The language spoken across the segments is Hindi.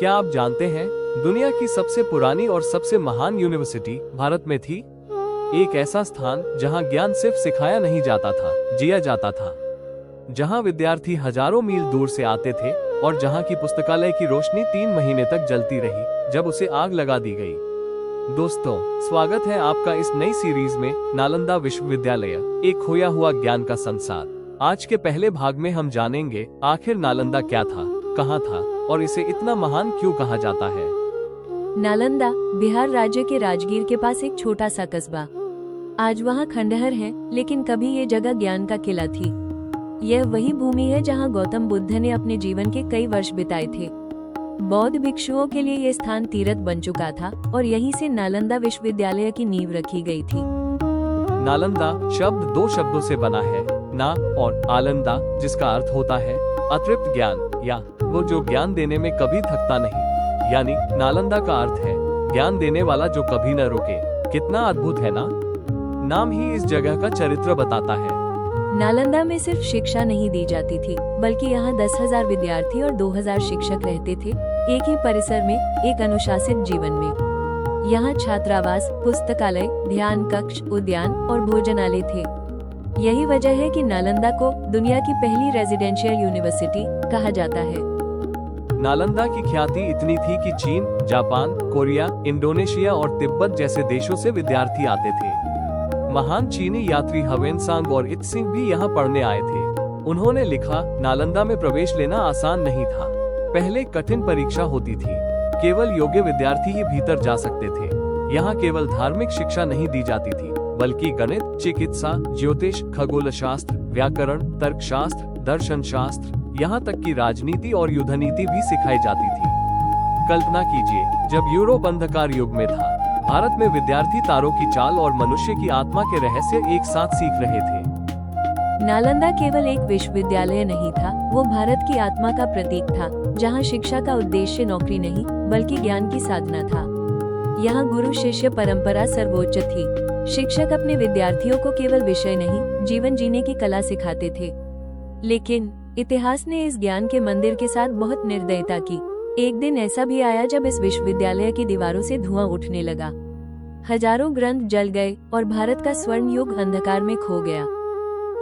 क्या आप जानते हैं दुनिया की सबसे पुरानी और सबसे महान यूनिवर्सिटी भारत में थी। एक ऐसा स्थान जहां ज्ञान सिर्फ सिखाया नहीं जाता था, जिया जाता था। जहां विद्यार्थी हजारों मील दूर से आते थे और जहां की पुस्तकालय की रोशनी 3 महीने तक जलती रही जब उसे आग लगा दी गई। दोस्तों, स्वागत है आपका इस नई सीरीज में नालंदा विश्वविद्यालय, एक खोया हुआ ज्ञान का संसार। आज के पहले भाग में हम जानेंगे आखिर नालंदा क्या था, कहाँ था और इसे इतना महान क्यों कहा जाता है। नालंदा बिहार राज्य के राजगीर के पास एक छोटा सा कस्बा। आज वहाँ खंडहर है, लेकिन कभी ये जगह ज्ञान का किला थी। यह वही भूमि है जहाँ गौतम बुद्ध ने अपने जीवन के कई वर्ष बिताए थे। बौद्ध भिक्षुओं के लिए ये स्थान तीर्थ बन चुका था और यहीं से नालंदा विश्वविद्यालय की नींव रखी गई थी। नालंदा शब्द 2 शब्दों से बना है, ना और आलंदा, जिसका अर्थ होता है अतृप्त ज्ञान या वो जो ज्ञान देने में कभी थकता नहीं। यानी नालंदा का अर्थ है ज्ञान देने वाला जो कभी न रुके। कितना अद्भुत है ना। नाम ही इस जगह का चरित्र बताता है। नालंदा में सिर्फ शिक्षा नहीं दी जाती थी, बल्कि यहाँ 10,000 विद्यार्थी और 2,000 शिक्षक रहते थे, एक ही परिसर में, एक अनुशासित जीवन में। यहाँ छात्रावास, पुस्तकालय, ध्यान कक्ष, उद्यान और भोजनालय थे। यही वजह है कि नालंदा को दुनिया की पहली रेजिडेंशियल यूनिवर्सिटी कहा जाता है। नालंदा की ख्याति इतनी थी कि चीन, जापान, कोरिया, इंडोनेशिया और तिब्बत जैसे देशों से विद्यार्थी आते थे। महान चीनी यात्री ह्वेनसांग और इत्सिंग भी यहाँ पढ़ने आए थे। उन्होंने लिखा, नालंदा में प्रवेश लेना आसान नहीं था। पहले कठिन परीक्षा होती थी, केवल योग्य विद्यार्थी ही भीतर जा सकते थे। यहाँ केवल धार्मिक शिक्षा नहीं दी जाती थी, बल्कि गणित, चिकित्सा, ज्योतिष, खगोल शास्त्र, व्याकरण, तर्कशास्त्र, दर्शन शास्त्र, यहाँ तक कि राजनीति और युद्ध नीति भी सिखाई जाती थी। कल्पना कीजिए, जब यूरोप अंधकार युग में था, भारत में विद्यार्थी तारों की चाल और मनुष्य की आत्मा के रहस्य एक साथ सीख रहे थे। नालंदा केवल एक विश्वविद्यालय नहीं था, वो भारत की आत्मा का प्रतीक था, जहाँ शिक्षा का उद्देश्य नौकरी नहीं, बल्कि ज्ञान की साधना था। यहाँ गुरु शिष्य परंपरा सर्वोच्च थी। शिक्षक अपने विद्यार्थियों को केवल विषय नहीं, जीवन जीने की कला सिखाते थे। लेकिन इतिहास ने इस ज्ञान के मंदिर के साथ बहुत निर्दयता की। एक दिन ऐसा भी आया जब इस विश्वविद्यालय की दीवारों से धुआं उठने लगा। हजारों ग्रंथ जल गए और भारत का स्वर्ण युग अंधकार में खो गया।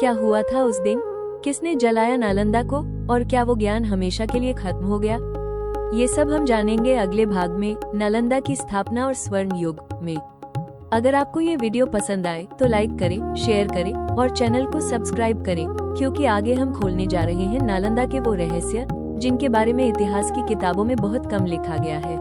क्या हुआ था उस दिन? किसने जलाया नालंदा को और क्या वो ज्ञान हमेशा के लिए खत्म हो गया? ये सब हम जानेंगे अगले भाग में, नालंदा की स्थापना और स्वर्ण युग में। अगर आपको ये वीडियो पसंद आए तो लाइक करें, शेयर करें और चैनल को सब्सक्राइब करें, क्योंकि आगे हम खोलने जा रहे हैं नालंदा के वो रहस्य जिनके बारे में इतिहास की किताबों में बहुत कम लिखा गया है।